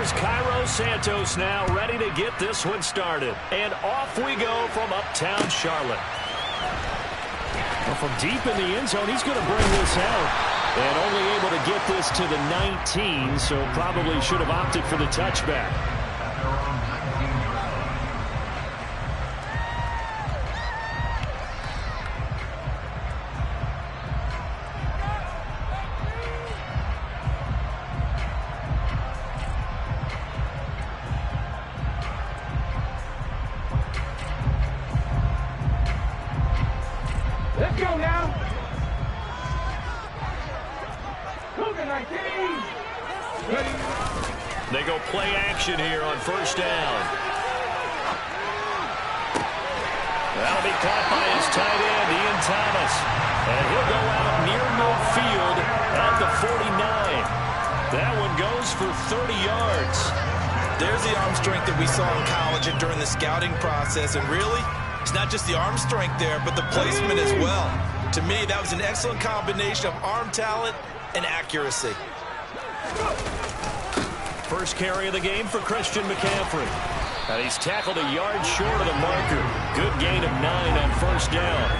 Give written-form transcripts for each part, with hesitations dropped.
Here's Cairo Santos now ready to get this one started. And off we go from uptown Charlotte. Well, from deep in the end zone, he's going to bring this out. And only able to get this to the 19, so probably should have opted for the touchback. Let's go now. They go play action here on first down. That'll be caught by his tight end, Ian Thomas. And he'll go out near midfield at the 49. That one goes for 30 yards. There's the arm strength that we saw in college and during the scouting process. And really, it's not just the arm strength there, but the placement as well. To me, that was an excellent combination of arm talent and accuracy. First carry of the game for Christian McCaffrey. And he's tackled a yard short of the marker. Good gain of 9 on first down.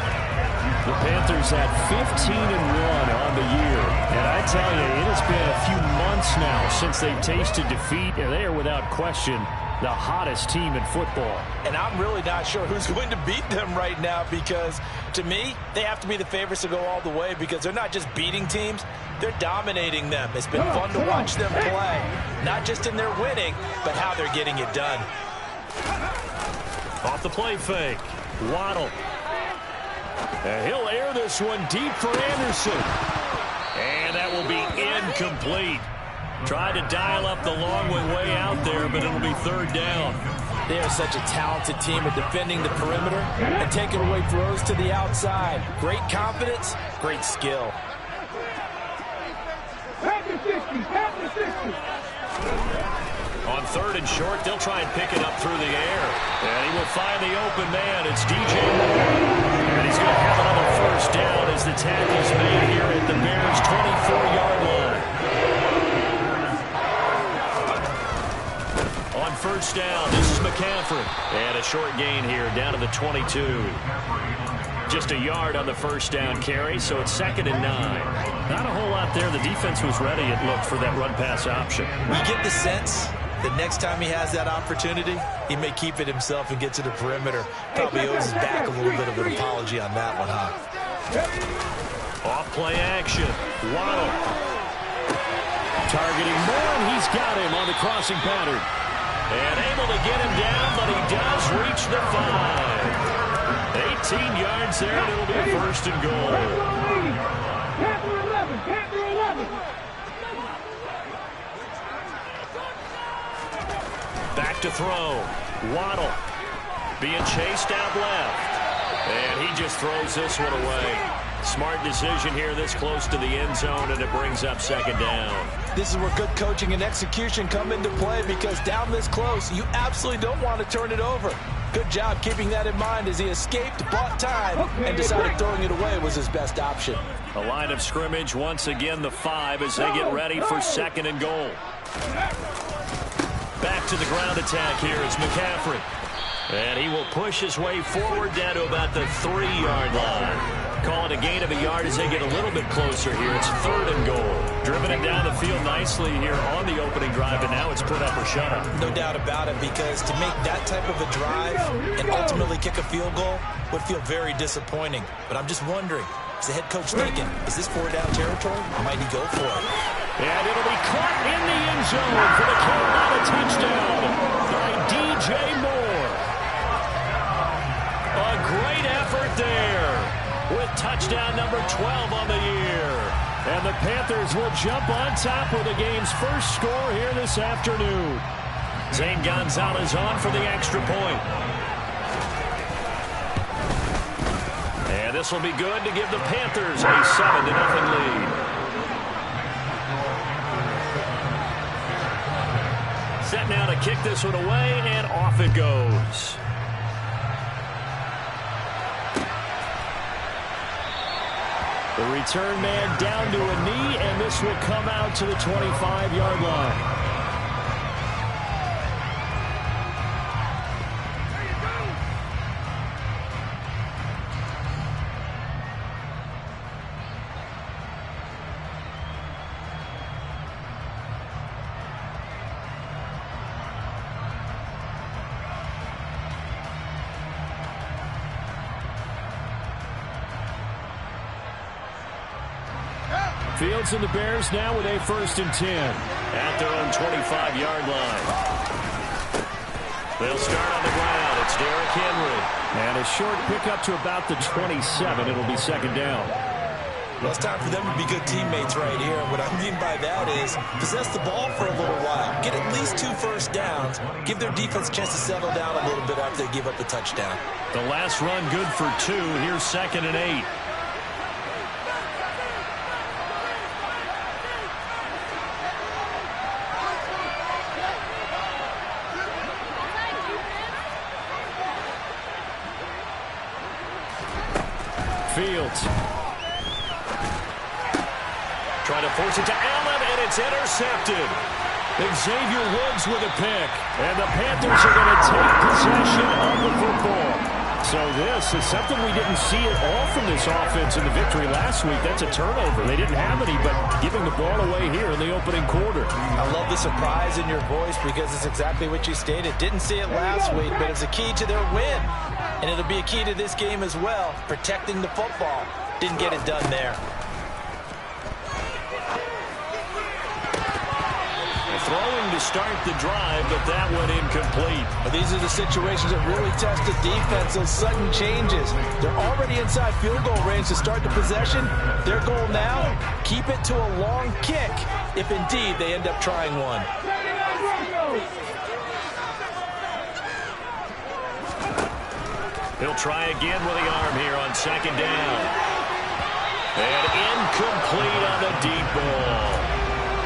The Panthers had 15-1 on the year. And I tell you, it has been a few months now since they've tasted defeat, and they are without question the hottest team in football. And I'm really not sure who's going to beat them right now, because to me, they have to be the favorites to go all the way, because they're not just beating teams, they're dominating them. It's been fun to watch them play, not just in their winning, but how they're getting it done. Off the play fake, Waddle. And he'll air this one deep for Anderson. And that will be incomplete. Tried to dial up the long way out there, but it'll be third down. They are such a talented team at defending the perimeter and taking away throws to the outside. Great confidence, great skill. On third and short, they'll try and pick it up through the air. And he will find the open man. It's DJ Moore. And he's going to have another first down as the tackle's made here at the Bears' 24-yard line. On first down, this is McCaffrey. And a short gain here down to the 22. Just a yard on the first down carry, so it's 2nd and 9. Not a whole lot there. The defense was ready, it looked, for that run-pass option. You get the sense that next time he has that opportunity, he may keep it himself and get to the perimeter. Probably owes his back a little bit of an apology on that one, huh? Off play action. Waddle. Targeting Moore, and he's got him on the crossing pattern. And able to get him down, but he does reach the 5. 18 yards there, and it'll be a first and goal. Back to throw. Waddle being chased out left. And he just throws this one away. Smart decision here this close to the end zone, and it brings up 2nd down. This is where good coaching and execution come into play, because down this close, you absolutely don't want to turn it over. Good job keeping that in mind as he escaped, bought time, and decided throwing it away was his best option. A line of scrimmage, once again the 5 as they get ready for 2nd and goal. Back to the ground attack here is McCaffrey. And he will push his way forward down to about the 3-yard line. Call it a gain of a yard as they get a little bit closer here. It's 3rd and goal. Driven it down the field nicely here on the opening drive, and now it's put up or shut up. No doubt about it, because to make that type of a drive and ultimately kick a field goal would feel very disappointing. But I'm just wondering, is the head coach thinking, is this 4-down territory, or might he go for it? And it'll be caught in the end zone for the Carolina touchdown by DJ Moore. A great effort there, with touchdown number 12 on the year. And the Panthers will jump on top with the game's first score here this afternoon. Zane Gonzalez on for the extra point. And this will be good to give the Panthers a 7-0 lead. Set now to kick this one away, and off it goes. The return man down to a knee, and this will come out to the 25-yard line. fields, and the Bears now with a 1st and 10 at their own 25-yard line. They'll start on the ground. It's Derrick Henry. And a short pickup to about the 27. It'll be 2nd down. Well, it's time for them to be good teammates right here. And what I mean by that is possess the ball for a little while. Get at least 2 first downs. Give their defense a chance to settle down a little bit after they give up the touchdown. The last run good for 2. Here's 2nd and 8. Fields. Trying to force it to Allen, and it's intercepted. Xavier Woods with a pick. And the Panthers are going to take possession of the football. So this is something we didn't see at all from this offense in the victory last week. That's a turnover. They didn't have any, but giving the ball away here in the opening quarter. I love the surprise in your voice because it's exactly what you stated. Didn't see it last week, but it's a key to their win. And it'll be a key to this game as well, protecting the football. Didn't get it done there. Throwing to start the drive, but that one incomplete. But these are the situations that really test the defense, those sudden changes. They're already inside field goal range to start the possession. Their goal now, keep it to a long kick, if indeed they end up trying one. He'll try again with the arm here on 2nd down. And incomplete on the deep ball.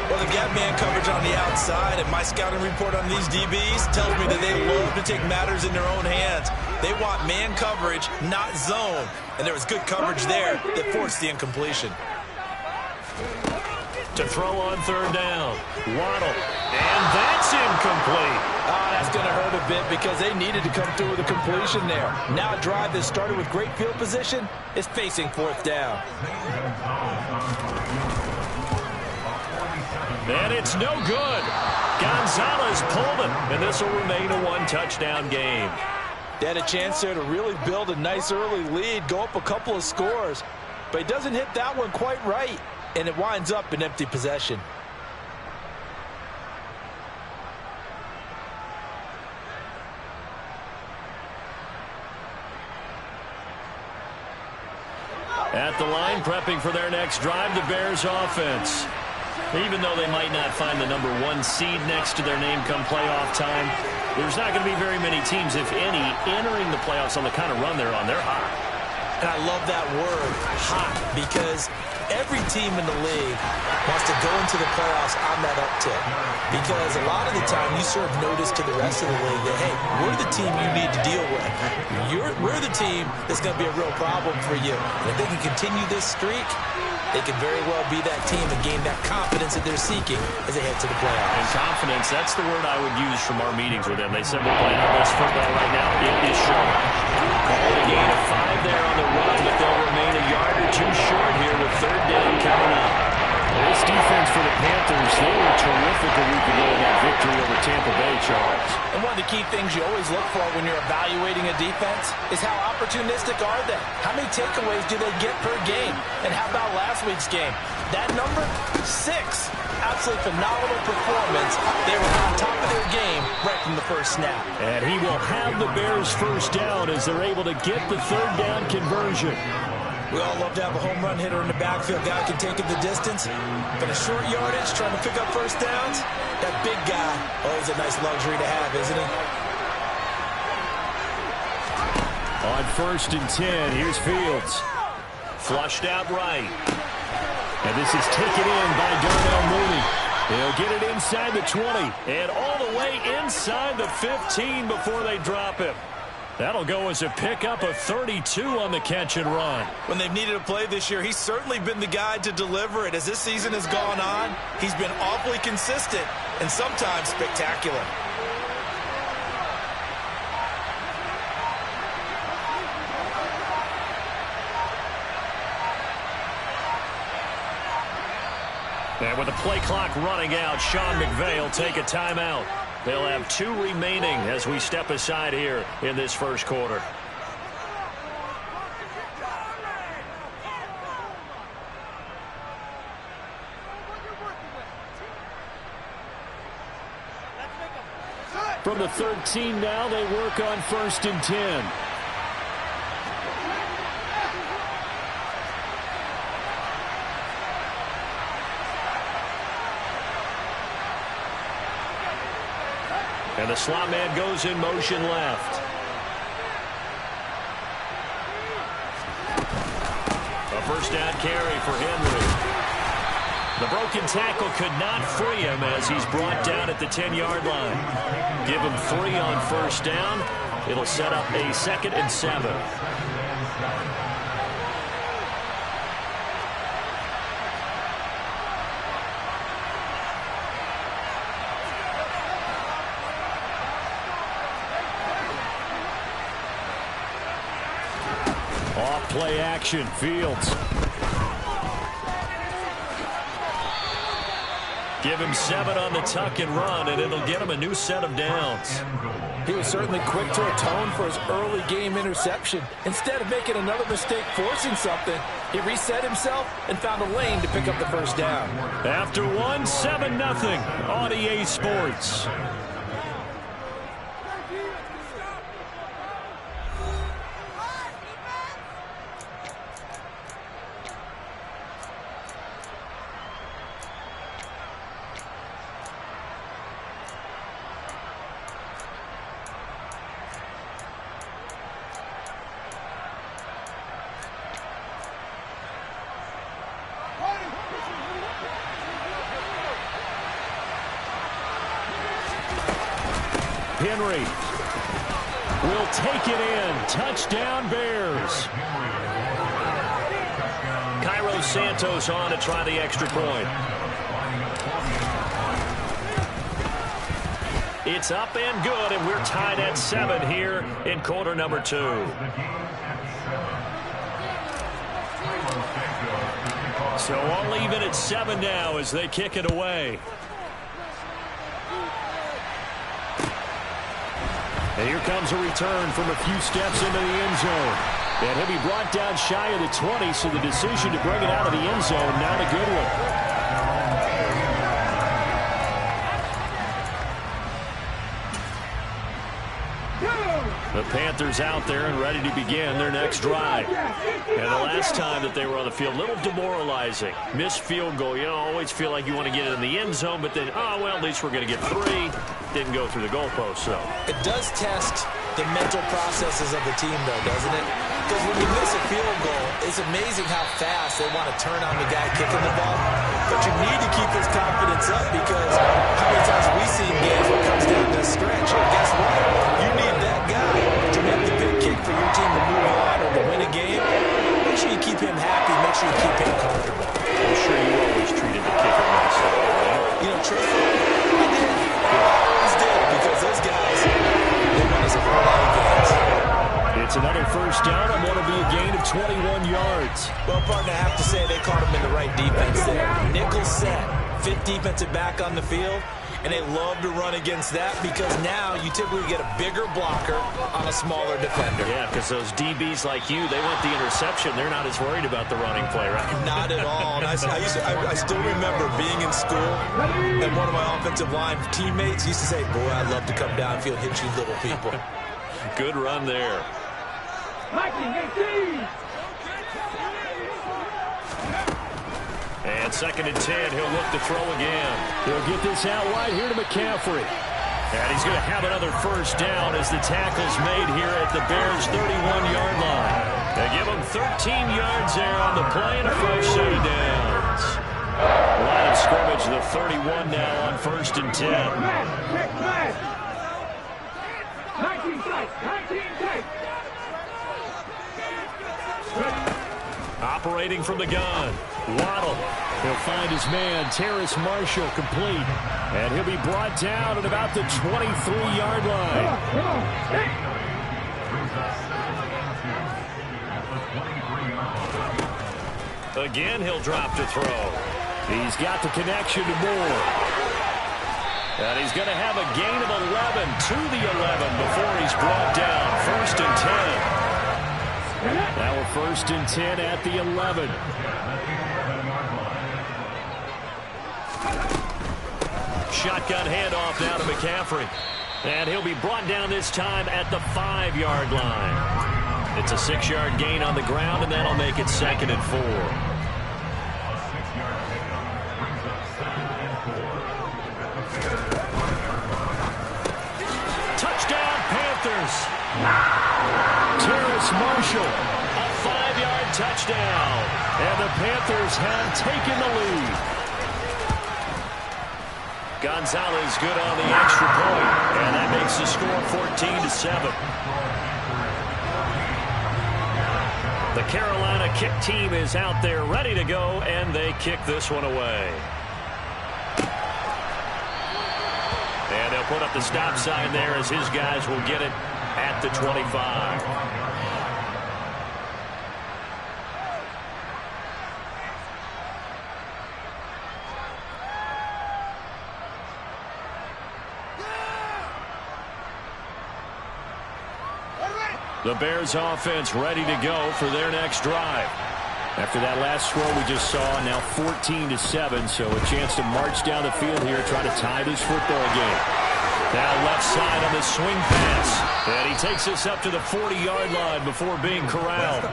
Well, the gap man coverage on the outside, and my scouting report on these DBs tells me that they love to take matters in their own hands. They want man coverage, not zone. And there was good coverage there that forced the incompletion. To throw on 3rd down. Waddle. And that's incomplete. That's going to hurt a bit because they needed to come through with a completion there. Now a drive that started with great field position is facing 4th down. And it's no good. Gonzalez pulled him, and this will remain a 1-touchdown game. They had a chance there to really build a nice early lead, go up a couple of scores, but he doesn't hit that one quite right, and it winds up an empty possession. At the line, prepping for their next drive, the Bears offense. Even though they might not find the number 1 seed next to their name come playoff time, there's not going to be very many teams, if any, entering the playoffs on the kind of run they're on. They're hot. And I love that word, hot, because every team in the league wants to go into the playoffs on that uptick. Because a lot of the time you serve notice to the rest of the league that, hey, we're the team you need to deal with. We're the team that's going to be a real problem for you. And if they can continue this streak, they could very well be that team and gain that confidence that they're seeking as they head to the playoffs. And confidence, that's the word I would use from our meetings with them. They said we're playing our best football right now. It is showing. Call it a gain of 5 there on the run, but they'll remain a yard or 2 short here with 3rd down coming up. This defense for the Panthers, they were terrific a week ago in that victory over Tampa Bay, Charles. And one of the key things you always look for when you're evaluating a defense is how opportunistic are they? How many takeaways do they get per game? And how about last week's game? That number, 6. Absolutely phenomenal performance. They were on top of their game right from the first snap. And he will have the Bears' 1st down as they're able to get the 3rd down conversion. We all love to have a home run hitter in the backfield. Guy can take it the distance. But a short yardage, trying to pick up 1st downs, that big guy, always a nice luxury to have, isn't he? On 1st and 10, here's Fields. Flushed out right. And this is taken in by Darnell Mooney. He'll get it inside the 20 and all the way inside the 15 before they drop him. That'll go as a pickup of 32 on the catch and run. When they've needed a play this year, he's certainly been the guy to deliver it. As this season has gone on, he's been awfully consistent and sometimes spectacular. And with the play clock running out, Sean McVay will take a timeout. They'll have 2 remaining as we step aside here in this 1st quarter. From the 13 now, they work on 1st and 10. And the slot man goes in motion left. A first down carry for Henry. The broken tackle could not free him as he's brought down at the 10-yard line. Give him 3 on 1st down. It'll set up a 2nd and 7. Off play action, Fields. Give him 7 on the tuck and run, and it'll get him a new set of downs. He was certainly quick to atone for his early game interception. Instead of making another mistake forcing something, he reset himself and found a lane to pick up the first down. After 1, 7-0 on EA Sports. Henry will take it in. Touchdown, Bears. Cairo Santos on to try the extra point. It's up and good, and we're tied at 7 here in quarter number 2. So all even at 7 now as they kick it away. And here comes a return from a few steps into the end zone. And he'll be brought down shy of the 20, so the decision to bring it out of the end zone, not a good one. The Panthers out there and ready to begin their next drive. And the last time that they were on the field, a little demoralizing. Missed field goal. You know, always feel like you want to get it in the end zone, but then, oh, well, at least we're going to get 3. Didn't go through the goalpost, so. It does test the mental processes of the team, though, doesn't it? Because when you miss a field goal, it's amazing how fast they want to turn on the guy kicking the ball. But you need to keep his confidence up because how many times we see games when it comes down to the stretch, and guess what? You need that guy to make the big kick for your team to move on or to win a game. Make sure you keep him happy. Make sure you keep him comfortable. I'm sure you always treated the kicker nice, right? You know, truthfully, I did. I always did because those guys, they won us a whole lot of games. It's another first down on what will be a gain of 21 yards. Well, partner, I have to say they caught him in the right defense there. Nickel set, 5th defensive back on the field, and they love to run against that because now you typically get a bigger blocker on a smaller defender. Yeah, because those DBs like you, they want the interception. They're not as worried about the running play, right? Not at all. And I still remember being in school, and one of my offensive line teammates used to say, boy, I'd love to come downfield, hit you little people. Good run there. And 2nd and 10, he'll look to throw again. He'll get this out wide here to McCaffrey. And he's going to have another first down as the tackle's made here at the Bears' 31-yard line. They give him 13 yards there on the play and a fresh set of downs. Line of scrimmage, the 31 now on 1st and 10. Operating from the gun, Waddle. He'll find his man, Terrace Marshall, complete. And he'll be brought down at about the 23-yard line. Again, he'll drop to throw. He's got the connection to Moore. And he's going to have a gain of 11 to the 11 before he's brought down. 1st and 10. Now we're 1st and 10 at the 11. Shotgun handoff now to McCaffrey. And he'll be brought down this time at the 5-yard line. It's a 6-yard gain on the ground, and that'll make it 2nd and 4. Touchdown, Panthers. Terrace Marshall, a 5-yard touchdown. And the Panthers have taken the lead. Gonzalez good on the extra point, and that makes the score 14-7. The Carolina kick team is out there ready to go, and they kick this one away. And they'll put up the stop sign there as his guys will get it at the 25. The Bears offense ready to go for their next drive. After that last score we just saw, now 14-7, so a chance to march down the field here, try to tie this football game. Now left side on the swing pass. And he takes us up to the 40-yard line before being corralled.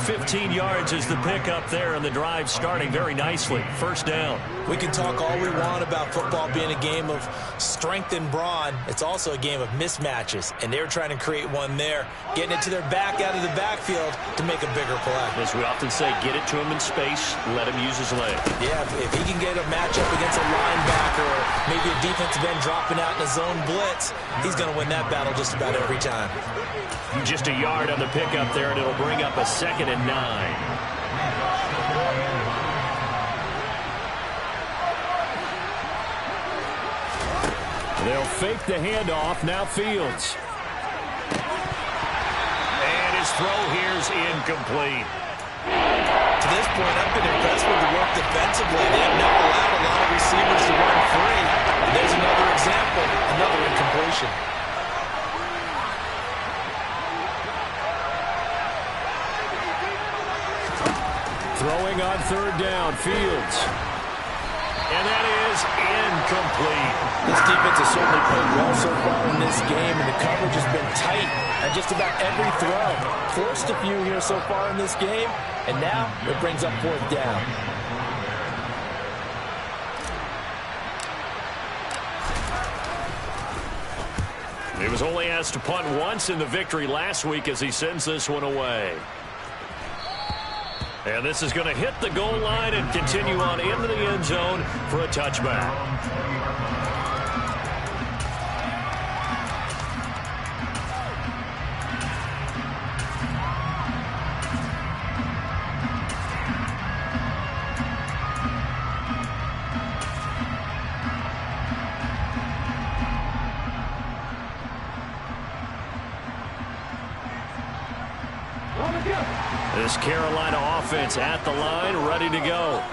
15 yards is the pickup there, and the drive starting very nicely. First down. We can talk all we want about football being a game of strength and brawn. It's also a game of mismatches, and they're trying to create one there, getting it to their back out of the backfield to make a bigger play. As we often say, get it to him in space, let him use his leg. Yeah, if he can get a matchup against a linebacker or maybe a defensive end dropping out in a zone blitz, he's going to win that battle just about every time. Just a yard on the pickup there, and it'll bring up a 2nd and 9. They'll fake the handoff. Now Fields. And his throw here's incomplete. To this point, I've been impressed with the work defensively. They have not allowed a lot of receivers to run free. And there's another example, another incompletion. Throwing on 3rd down, Fields. And that is incomplete. This defense has certainly played well so far in this game, and the coverage has been tight at just about every throw. Forced a few here so far in this game, and now it brings up 4th down. He was only asked to punt once in the victory last week as he sends this one away. And this is going to hit the goal line and continue on into the end zone for a touchback. This Carolina offense at the line, ready to go.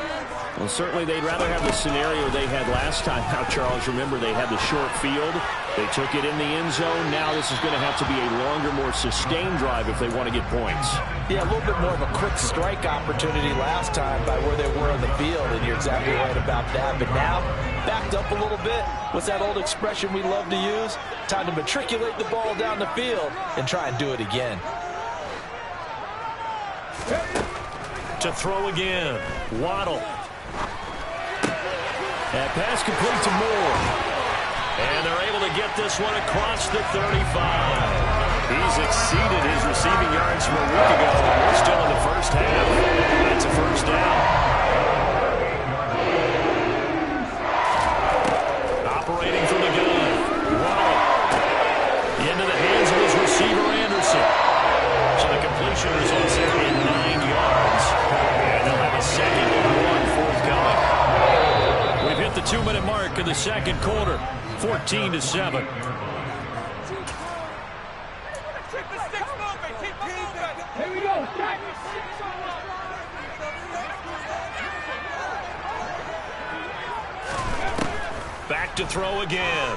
Well, certainly they'd rather have the scenario they had last time. Now, Charles, remember they had the short field. They took it in the end zone. Now this is going to have to be a longer, more sustained drive if they want to get points. Yeah, a little bit more of a quick strike opportunity last time by where they were on the field, and you're exactly right about that. But now, backed up a little bit. What's that old expression we love to use? Time to matriculate the ball down the field and try and do it again. To throw again, Waddle. That pass complete to Moore. And they're able to get this one across the 35. He's exceeded his receiving yards from a week ago. We're still in the first half. That's a first down. Operating from the gun, Waddle. Into the hands of his receiver, Anderson. So the completion results here in 9 yards. And they'll have a 2nd and 1 forthcoming. We've hit the 2-minute mark of the second quarter. 14-7. Here we go. Back to throw again.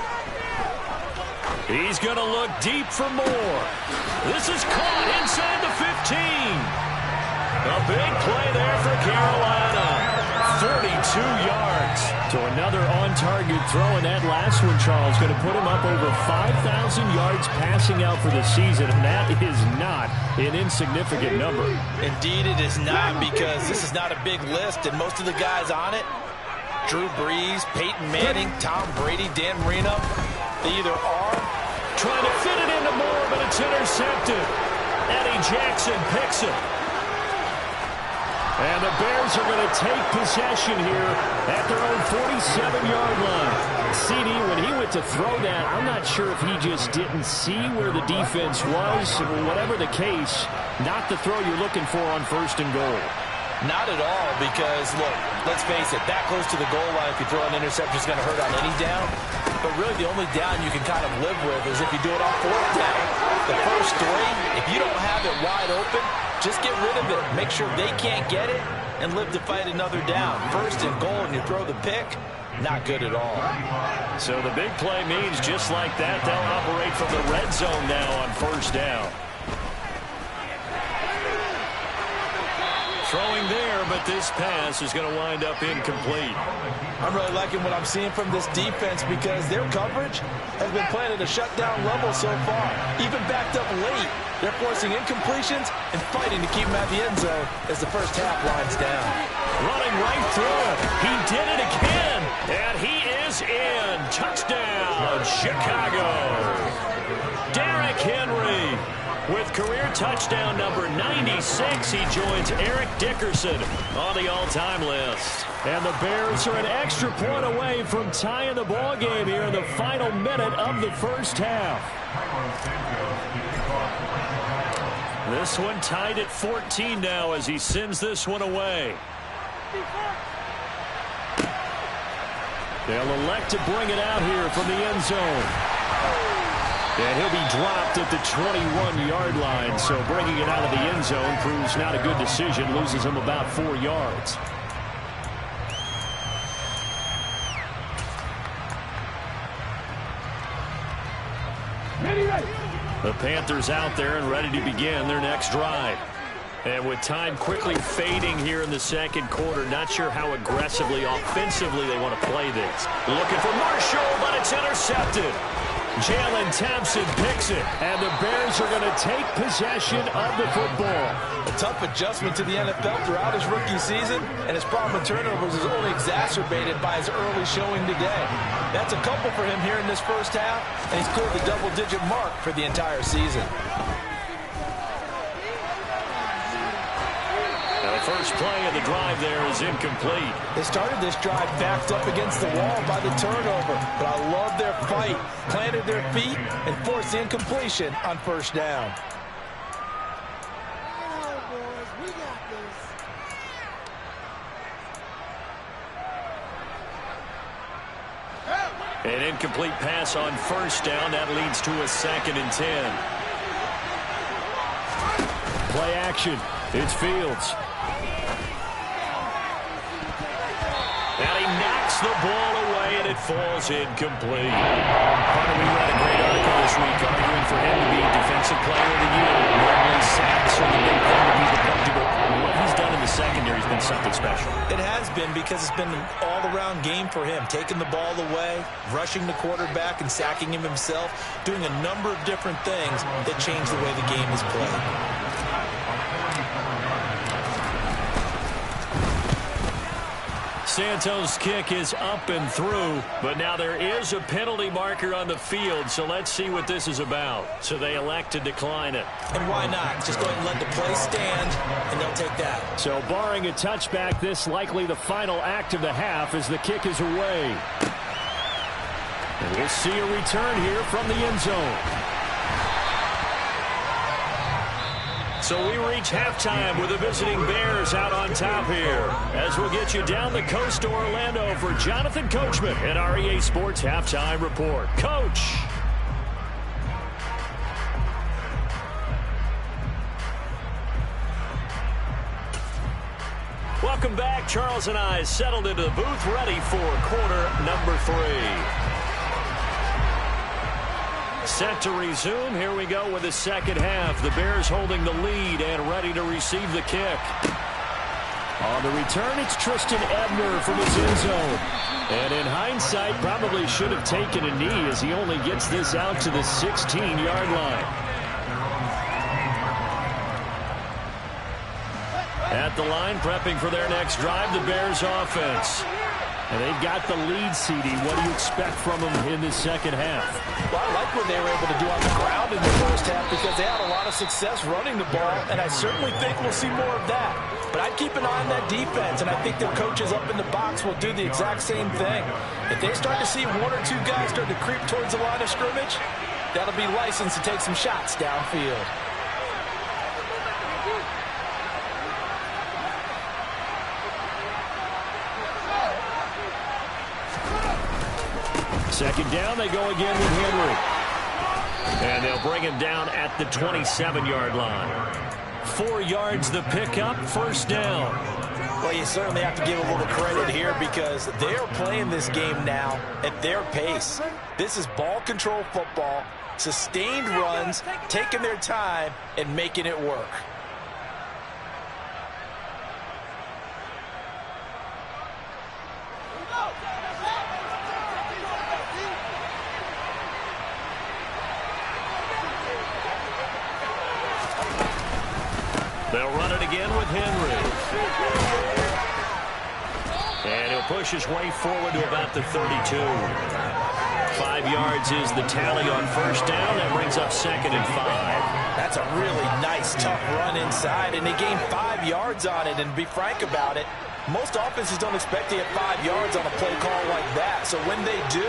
He's going to look deep for more. This is caught inside the 15. A big play there for Carolina. 42 yards. So another on-target throw, and that last one, Charles, going to put him up over 5,000 yards passing out for the season, and that is not an insignificant number. Indeed it is not, because this is not a big list, and most of the guys on it, Drew Brees, Peyton Manning, Tom Brady, Dan Marino, they either are trying to fit it into Moore, but it's intercepted. Eddie Jackson picks it. And the Bears are going to take possession here at their own 47-yard line. CD, when he went to throw that, I'm not sure if he just didn't see where the defense was. Whatever the case, not the throw you're looking for on 1st and goal. Not at all, because, look, let's face it, that close to the goal line, if you throw an interception, is going to hurt on any down. But really, the only down you can kind of live with is if you do it on 4th down. The first 3, if you don't have it wide open, just get rid of it. Make sure they can't get it and live to fight another down. 1st and goal, and you throw the pick, not good at all. So the big play means just like that, they'll operate from the red zone now on 1st down. Throwing there, but this pass is going to wind up incomplete. I'm really liking what I'm seeing from this defense, because their coverage has been playing at a shutdown level so far. Even backed up late, they're forcing incompletions and fighting to keep them at the end zone as the first half winds down. Running right through it. He did it again, and he is in. Touchdown, Chicago. Derrick Henry with career touchdown number 96. He joins Eric Dickerson on the all-time list. And the Bears are an extra point away from tying the ball game here in the final minute of the first half. This one tied at 14 now as he sends this one away. They'll elect to bring it out here from the end zone. And he'll be dropped at the 21-yard line, so bringing it out of the end zone proves not a good decision, loses him about 4 yards. The Panthers out there and ready to begin their next drive. And with time quickly fading here in the second quarter, not sure how aggressively, offensively they want to play this. Looking for Marshall, but it's intercepted. Jalen Thompson picks it, and the Bears are going to take possession of the football. A tough adjustment to the NFL throughout his rookie season, and his problem with turnovers is only exacerbated by his early showing today. That's a couple for him here in this first half, and he's cleared the double-digit mark for the entire season. First play of the drive there is incomplete. They started this drive backed up against the wall by the turnover, but I love their fight, planted their feet, and forced the incompletion on 1st down. An incomplete pass on 1st down. That leads to a 2nd and 10. Play action. It's Fields. And he knocks the ball away, and it falls incomplete. Carter, we read a great article this week arguing for him to be Defensive Player of the Year. Normally sacks are the big thing to be the but what he's done in the secondary has been something special. It has been, because it's been an all-around game for him, taking the ball away, rushing the quarterback, and sacking him himself, doing a number of different things that change the way the game is played. Santos' kick is up and through, but now there is a penalty marker on the field, so let's see what this is about. So they elect to decline it. And why not? Just go ahead and let the play stand, and they'll take that. So barring a touchback, this likely the final act of the half as the kick is away. And we'll see a return here from the end zone. So we reach halftime with the visiting Bears out on top here. As we'll get you down the coast to Orlando for Jonathan Coachman at our EA Sports Halftime Report. Coach. Welcome back. Charles and I settled into the booth ready for quarter number 3. Set to resume. Here we go with the second half. The Bears holding the lead and ready to receive the kick. On the return, it's Tristan Ebner from his end zone. And in hindsight, probably should have taken a knee as he only gets this out to the 16-yard line. At the line, prepping for their next drive, the Bears offense. And they've got the lead, CD. What do you expect from them in the second half? Well, I like what they were able to do on the ground in the first half because they had a lot of success running the ball, and I certainly think we'll see more of that. But I'd keep an eye on that defense, and I think their coaches up in the box will do the exact same thing. If they start to see one or two guys start to creep towards the line of scrimmage, that'll be licensed to take some shots downfield. Second down, they go again with Henry. And they'll bring him down at the 27-yard line. 4 yards the pickup, first down. Well, you certainly have to give a little credit here because they're playing this game now at their pace. This is ball control football, sustained runs, taking their time, and making it work. They'll run it again with Henry. And he'll push his way forward to about the 32. 5 yards is the tally on first down. That brings up 2nd and 5. That's a really nice, tough run inside, and they gained 5 yards on it. And to be frank about it, most offenses don't expect to get 5 yards on a play call like that. So when they do,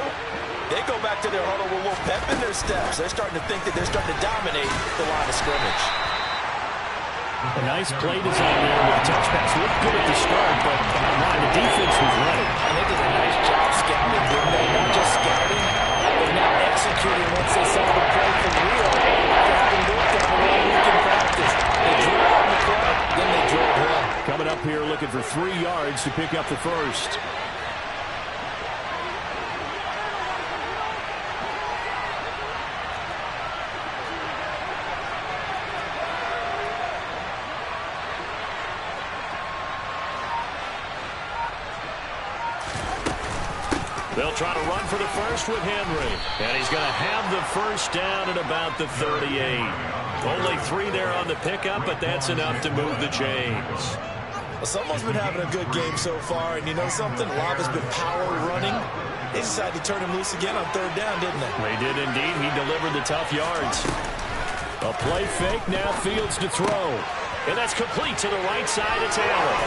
they go back to their huddle with a little pep in their steps. They're starting to think that they're starting to dominate the line of scrimmage. A nice play design there with the touchbacks. Looked good at the start, but the defense was ready. And they did a nice job scouting, didn't they? Not just scouting, but now executing once they saw the play for real. After having worked on it all week in practice. They drew on the play, then they drilled him. Coming up here looking for 3 yards to pick up the first. They'll try to run for the first with Henry. And he's going to have the first down at about the 38. Only 3 there on the pickup, but that's enough to move the chains. Well, someone's been having a good game so far, and you know something? Lava's been power running. They decided to turn him loose again on 3rd down, didn't they? They did indeed. He delivered the tough yards. A play fake, now Fields to throw. And that's complete to the right side of Allen.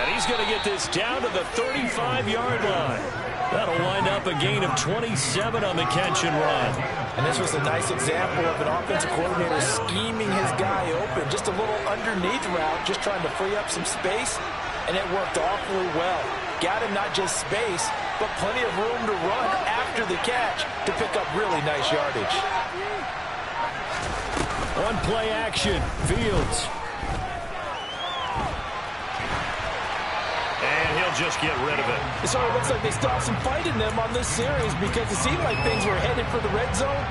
And he's going to get this down to the 35-yard line. That'll wind up a gain of 27 on the catch and run. And this was a nice example of an offensive coordinator scheming his guy open. Just a little underneath route, just trying to free up some space, and it worked awfully well. Got him not just space, but plenty of room to run after the catch to pick up really nice yardage. On play action, Fields. And he'll just get rid of it. So it looks like they still have some fight in them on this series because it seemed like things were headed for the red zone.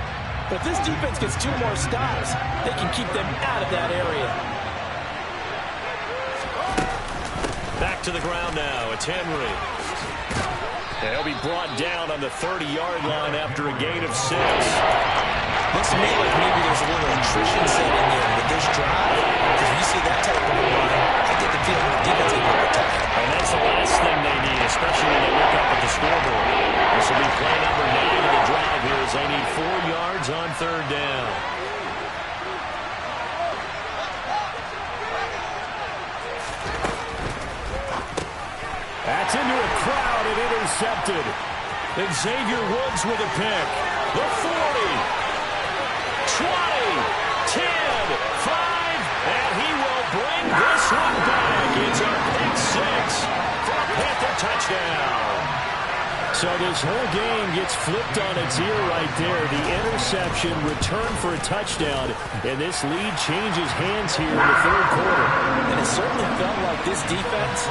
But if this defense gets 2 more stops, they can keep them out of that area. Back to the ground now. It's Henry. And he'll be brought down on the 30-yard line after a gain of 6. Looks to me like maybe there's a little attrition setting in with this drive. Because when you see that type of run, I get the feeling the defense is going to attack. And that's the last thing they need, especially when they look up at the scoreboard. This will be play number 9 of the drive here as they need 4 yards on 3rd down. That's into a crowd and intercepted. And Xavier Woods with a pick. The 40. 20, 10, 5, and he will bring this one back. It's a pick 6 for a Panther touchdown. So this whole game gets flipped on its ear right there. The interception, return for a touchdown, and this lead changes hands here in the 3rd quarter. And it certainly felt like this defense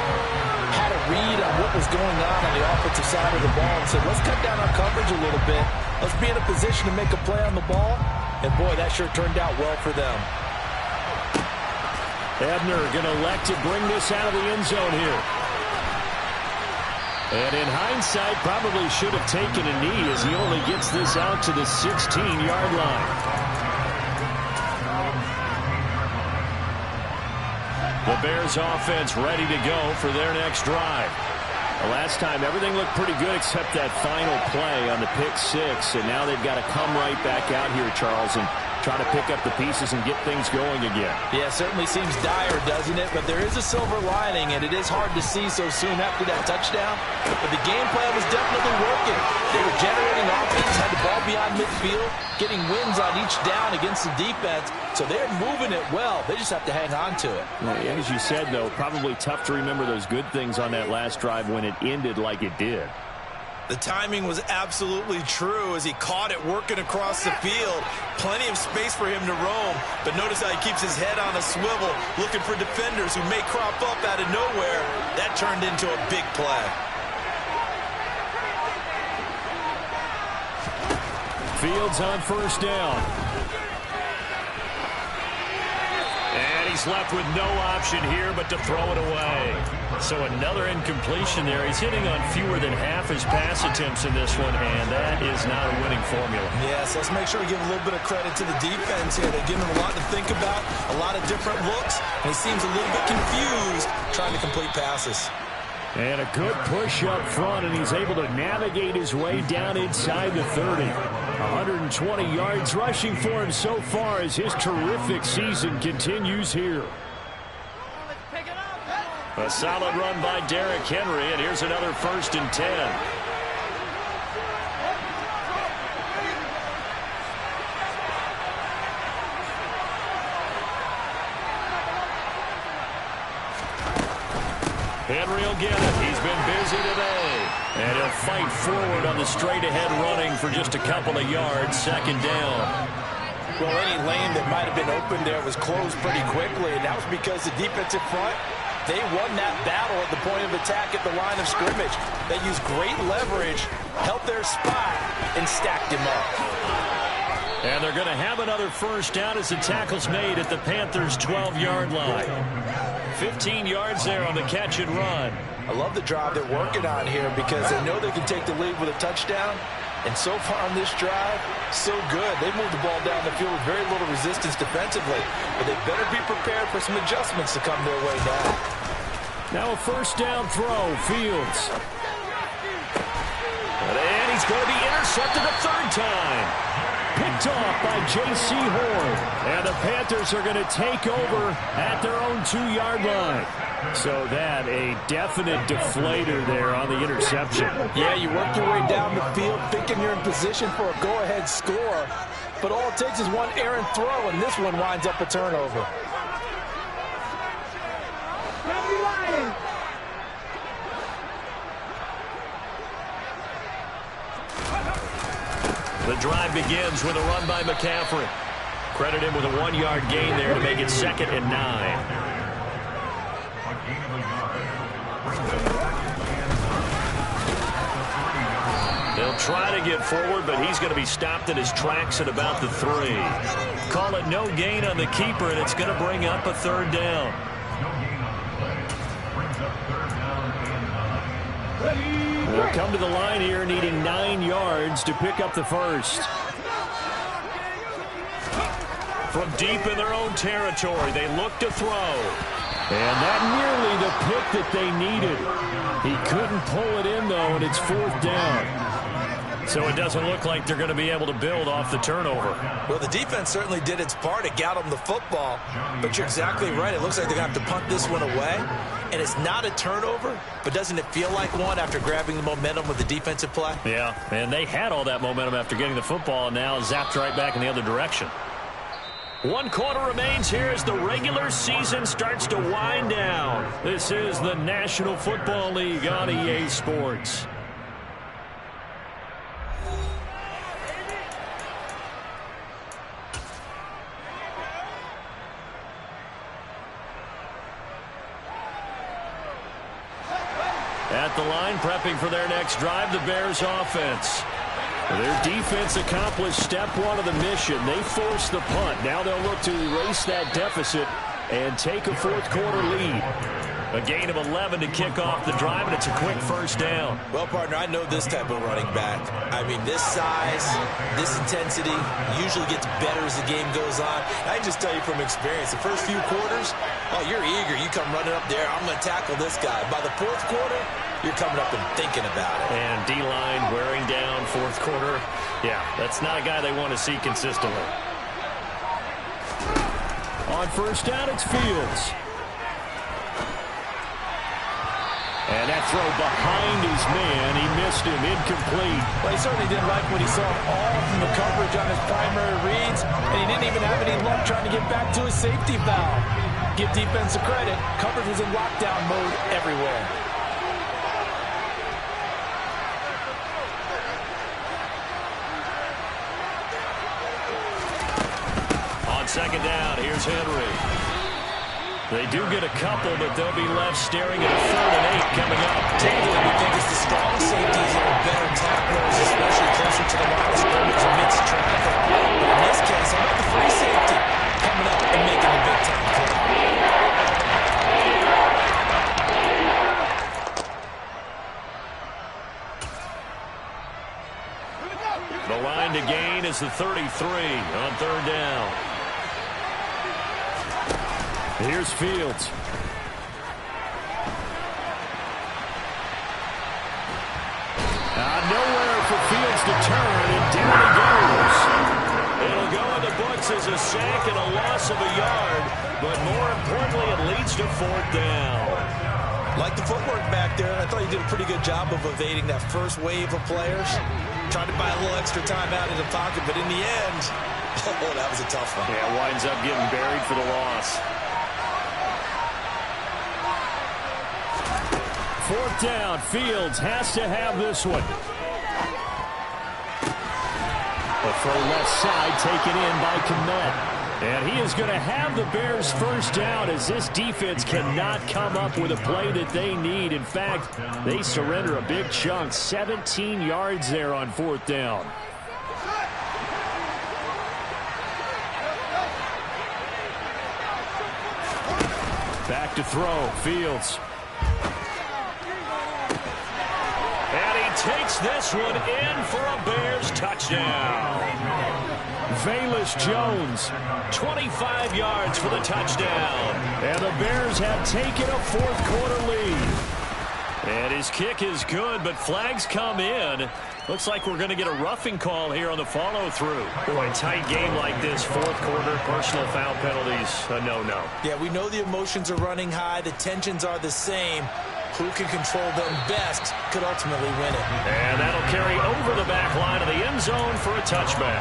had a read on what was going on the offensive side of the ball and said, let's cut down our coverage a little bit. Let's be in a position to make a play on the ball. And, boy, that sure turned out well for them. Ebner going to elect to bring this out of the end zone here. And in hindsight, probably should have taken a knee as he only gets this out to the 16-yard line. The Bears offense ready to go for their next drive. The last time, everything looked pretty good except that final play on the pick six. And now they've got to come right back out here, Charles, and try to pick up the pieces and get things going again. Yeah, it certainly seems dire, doesn't it? But there is a silver lining, and it is hard to see so soon after that touchdown. But the game plan was definitely working. They were generating offense, had the ball beyond midfield, getting wins on each down against the defense. So they're moving it well. They just have to hang on to it. Yeah, as you said, though, probably tough to remember those good things on that last drive when it ended like it did. The timing was absolutely true as he caught it working across the field. Plenty of space for him to roam, but notice how he keeps his head on a swivel, looking for defenders who may crop up out of nowhere. That turned into a big play. Fields on first down. And he's left with no option here but to throw it away. So another incompletion there. He's hitting on fewer than half his pass attempts in this one, and that is not a winning formula. Yes, let's make sure we give a little bit of credit to the defense here. They're giving him a lot to think about, a lot of different looks, and he seems a little bit confused trying to complete passes. And a good push up front, and he's able to navigate his way down inside the 30. 120 yards rushing for him so far as his terrific season continues here. A solid run by Derrick Henry, and here's another 1st and 10. Henry will get it. He's been busy today. And he'll fight forward on the straight-ahead running for just a couple of yards. 2nd down. Well, any lane that might have been open there was closed pretty quickly, and that was because the defensive front, they won that battle at the point of attack at the line of scrimmage. They used great leverage, held their spot, and stacked him up. And they're going to have another 1st down as the tackle's made at the Panthers' 12-yard line. 15 yards there on the catch and run. I love the drive they're working on here because they know they can take the lead with a touchdown. And so far on this drive, so good. They moved the ball down the field with very little resistance defensively. But they better be prepared for some adjustments to come their way now. Now a 1st down throw. Fields. And he's going to be intercepted a 3rd time. Picked off by J.C. Horn. And the Panthers are going to take over at their own 2-yard line. So that a definite deflator there on the interception. Yeah, you work your way down the field thinking you're in position for a go-ahead score. But all it takes is one errant throw, and this one winds up a turnover. The drive begins with a run by McCaffrey. Credit him with a 1-yard gain there to make it 2nd and 9. They'll try to get forward, but he's going to be stopped in his tracks at about the 3. Call it no gain on the keeper, and it's going to bring up a 3rd down. They'll come to the line here needing 9 yards to pick up the 1st. From deep in their own territory, they look to throw. And that nearly the pick that they needed. He couldn't pull it in, though, and it's 4th down. So it doesn't look like they're going to be able to build off the turnover. Well, the defense certainly did its part to get them the football. But you're exactly right. It looks like they're going to have to punt this one away. And it's not a turnover, but doesn't it feel like one after grabbing the momentum with the defensive play? Yeah, and they had all that momentum after getting the football, and now zapped right back in the other direction. 1 quarter remains here as the regular season starts to wind down. This is the National Football League on EA Sports. At the line, prepping for their next drive, the Bears offense. Their defense accomplished step 1 of the mission. They forced the punt. Now they'll look to erase that deficit and take a fourth-quarter lead. A gain of 11 to kick off the drive, and it's a quick first down. Well, partner, I know this type of running back. I mean, this size, this intensity usually gets better as the game goes on. I can just tell you from experience, the first few quarters, oh, you're eager. You come running up there, I'm going to tackle this guy. By the fourth quarter, you're coming up and thinking about it. And D-line wearing down fourth quarter. Yeah, that's not a guy they want to see consistently. On first down, it's Fields. And that throw behind his man, he missed him, incomplete. Well, he certainly didn't like what he saw all from the coverage on his primary reads, and he didn't even have any luck trying to get back to his safety valve. Give defense a credit. Coverage was in lockdown mode everywhere. On second down, here's Henry. They do get a couple, but they'll be left staring at a 3rd and 8 coming up. Typically, we think it's the strong safeties that are better tacklers, especially closer to the line of scrimmage amidst traffic. But in this case, how about the free safety coming up and making a big-time play? The line to gain is the 33 on 3rd down. Here's Fields. Nowhere for Fields to turn, and down he goes. It'll go in the books as a sack and a loss of a yard, but more importantly, it leads to 4th down. Like the footwork back there, I thought he did a pretty good job of evading that first wave of players. Tried to buy a little extra time out of the pocket, but in the end, oh, that was a tough one. Yeah, winds up getting buried for the loss. 4th down, Fields has to have this one. A throw left side taken in by Kmet. And he is going to have the Bears first down as this defense cannot come up with a play that they need. In fact, they surrender a big chunk, 17 yards there on 4th down. Back to throw, Fields. And he takes this one in for a Bears touchdown. Velus Jones, 25 yards for the touchdown. And the Bears have taken a fourth-quarter lead. And his kick is good, but flags come in. Looks like we're going to get a roughing call here on the follow-through. Boy, tight game like this, fourth quarter, personal foul penalties, a no-no. Yeah, we know the emotions are running high. The tensions are the same. Who can control them best could ultimately win it. And that'll carry over the back line of the end zone for a touchback.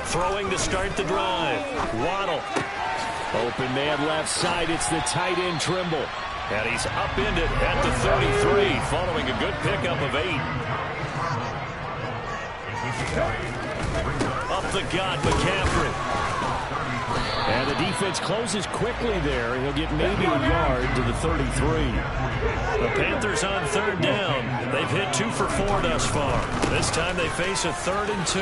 Throwing to start the drive. Waddle. Open man left side. It's the tight end Trimble. And he's upended at the 33 following a good pickup of 8. Up the gut, McCaffrey. And the defense closes quickly there. He'll get maybe a yard to the 33. The Panthers on 3rd down. They've hit 2 for 4 thus far. This time they face a 3rd and 2.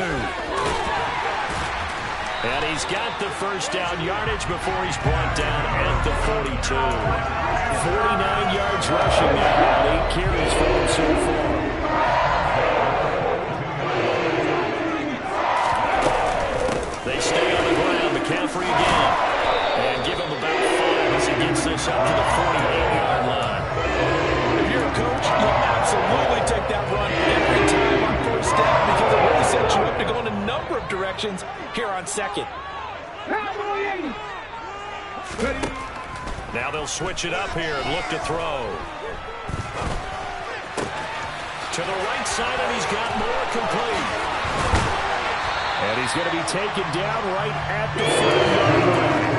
And he's got the first down yardage before he's brought down at the 42. 49 yards rushing now, 8 carries for him so far. They stay on the ground, McCaffrey again. And give him about 5 as he gets this up to the 48-yard line. If you're a coach, you'll absolutely take that run every time on first down because it really sets you up to go in a number of directions here on 2nd. Now they'll switch it up here and look to throw. To the right side, and he's got more complete. And he's going to be taken down right at the 40-yard line.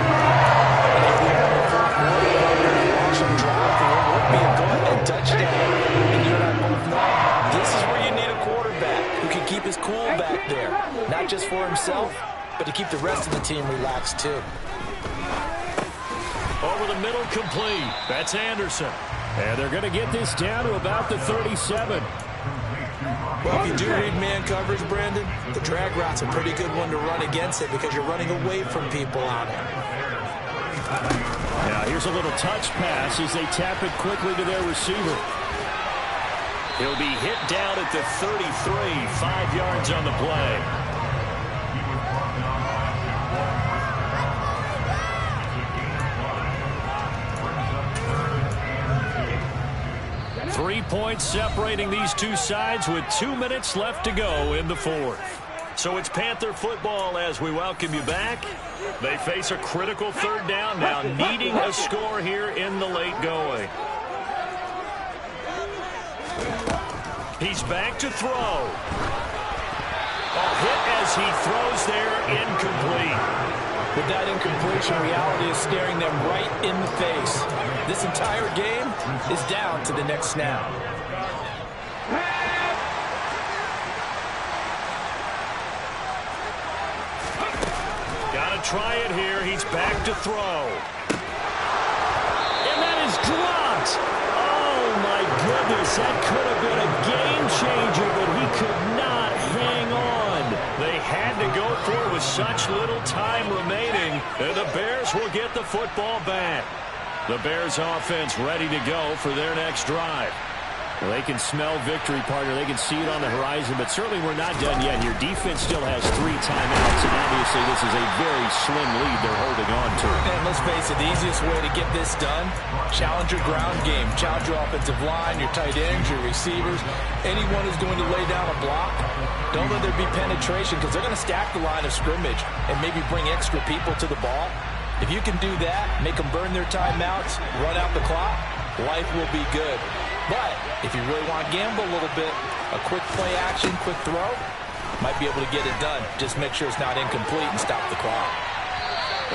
Awesome drive, and it would be a go-ahead touchdown. And you and I both know this is where you need a quarterback who can keep his cool back there. Not just for himself, but to keep the rest of the team relaxed too. Over the middle, complete. That's Anderson. And they're going to get this down to about the 37. Well, if you do read man coverage, Brandon, the drag route's a pretty good one to run against it because you're running away from people on it. Now, here's a little touch pass as they tap it quickly to their receiver. He'll be hit down at the 33, 5 yards on the play. Three points separating these two sides with 2 minutes left to go in the fourth. So it's Panther football as we welcome you back. They face a critical third down now, needing a score here in the late going. He's back to throw. A hit as he throws there, incomplete. With that incompletion, reality is staring them right in the face. This entire game is down to the next snap. Gotta try it here. He's back to throw. And that is dropped. Oh, my goodness. That could have been a game changer, but he could not hang on. They had to go for it with such little time remaining, and the Bears will get the football back. The Bears offense ready to go for their next drive. Well, they can smell victory, partner. They can see it on the horizon, but certainly we're not done yet here. Defense still has 3 timeouts, and obviously this is a very slim lead they're holding on to. And let's face it, the easiest way to get this done, challenge your ground game. Challenge your offensive line, your tight ends, your receivers. Anyone who's going to lay down a block, don't let there be penetration because they're going to stack the line of scrimmage and maybe bring extra people to the ball. If you can do that, make them burn their timeouts, run out the clock, life will be good. But if you really want to gamble a little bit, a quick play action, quick throw, might be able to get it done. Just make sure it's not incomplete and stop the clock.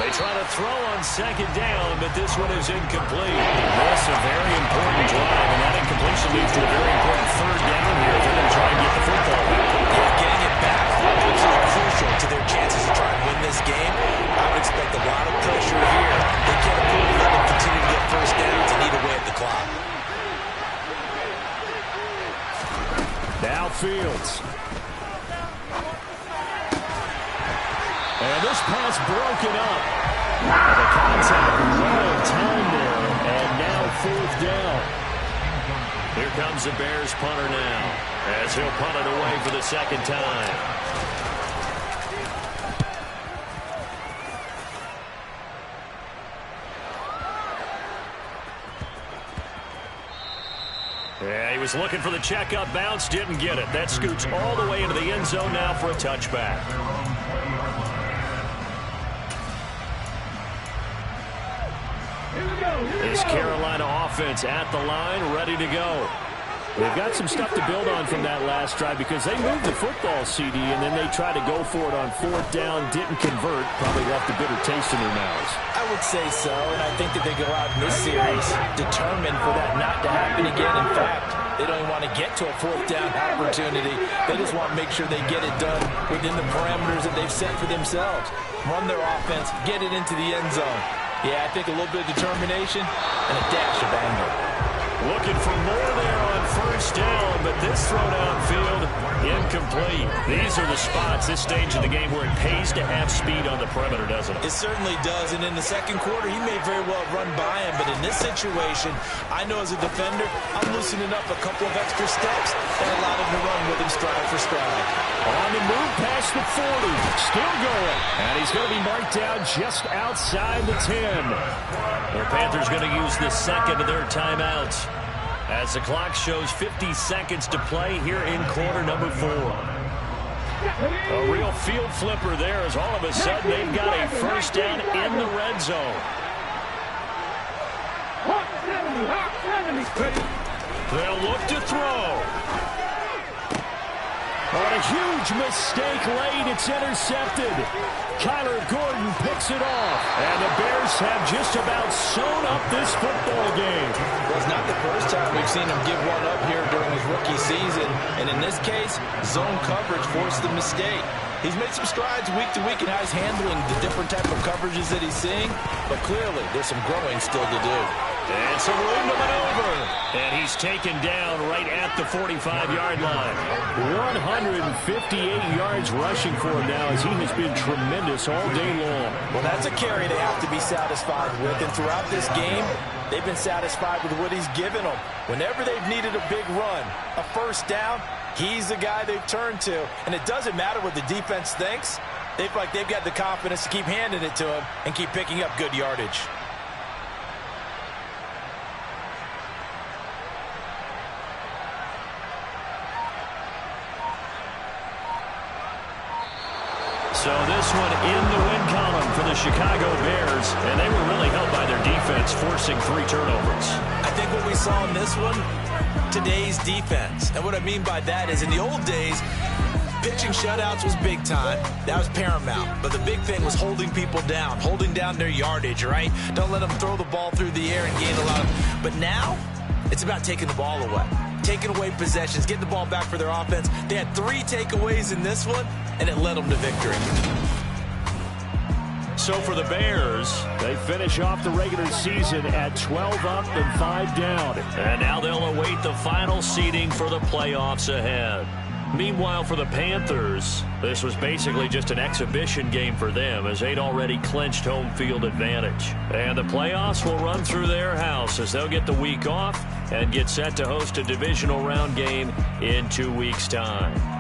They try to throw on second down, but this one is incomplete. This is a very important drive, and that incompletion leads to a very important third down here if they're going to try and get the football back. Yeah, getting it back is crucial to their chances to try and win this game. I would expect a lot of pressure here. They can't afford to let them continue to get first downs and eat away at the clock. Now Fields. And this pass broken up. The contact, long time there, and now fourth down. Here comes the Bears punter now, as he'll punt it away for the second time. Yeah, he was looking for the checkup bounce, didn't get it. That scoots all the way into the end zone now for a touchback. This Carolina offense at the line, ready to go. They've got some stuff to build on from that last drive because they moved the football, CD, and then they tried to go for it on fourth down, didn't convert, probably left a bitter taste in their mouths. I would say so, and I think that they go out in this series determined for that not to happen again. In fact, they don't even want to get to a fourth down opportunity. They just want to make sure they get it done within the parameters that they've set for themselves. Run their offense, get it into the end zone. Yeah, I think a little bit of determination and a dash of anger. Looking for more there on first down, but this throw downfield, incomplete. These are the spots, this stage of the game, where it pays to have speed on the perimeter, doesn't it? It certainly does, and in the second quarter, he may very well run by him, but in this situation, I know as a defender, I'm loosening up a couple of extra steps and allowed him to run with him stride for stride. On the move past the 40, still going, and he's going to be marked down just outside the 10. The Panthers going to use the second of their timeouts as the clock shows 50 seconds to play here in quarter number 4. A real field flipper there as all of a sudden they've got a first down in the red zone. They'll look to throw. On a huge mistake late, it's intercepted. Kyler Gordon picks it off, and the Bears have just about sewn up this football game. Well, it's not the first time we've seen him give one up here during his rookie season, and in this case, zone coverage forced the mistake. He's made some strides week to week in how he's handling the different type of coverages that he's seeing, but clearly there's some growing still to do. And some room to maneuver. And he's taken down right at the 45-yard line. 158 yards rushing for him now as he has been tremendous all day long. Well, that's a carry they have to be satisfied with. And throughout this game, they've been satisfied with what he's given them. Whenever they've needed a big run, a first down, he's the guy they've turned to. And it doesn't matter what the defense thinks. They feel like they've got the confidence to keep handing it to him and keep picking up good yardage. So this one in the win column for the Chicago Bears, and they were really helped by their defense, forcing 3 turnovers. I think what we saw in this one, today's defense. And what I mean by that is in the old days, pitching shutouts was big time. That was paramount. But the big thing was holding people down, holding down their yardage, right? Don't let them throw the ball through the air and gain a lot of... But now, it's about taking the ball away. Taking away possessions, getting the ball back for their offense. They had 3 takeaways in this one, and it led them to victory. So for the Bears, they finish off the regular season at 12 up and 5 down. And now they'll await the final seeding for the playoffs ahead. Meanwhile, for the Panthers, this was basically just an exhibition game for them as they'd already clinched home field advantage. And the playoffs will run through their house as they'll get the week off and get set to host a divisional round game in 2 weeks' time.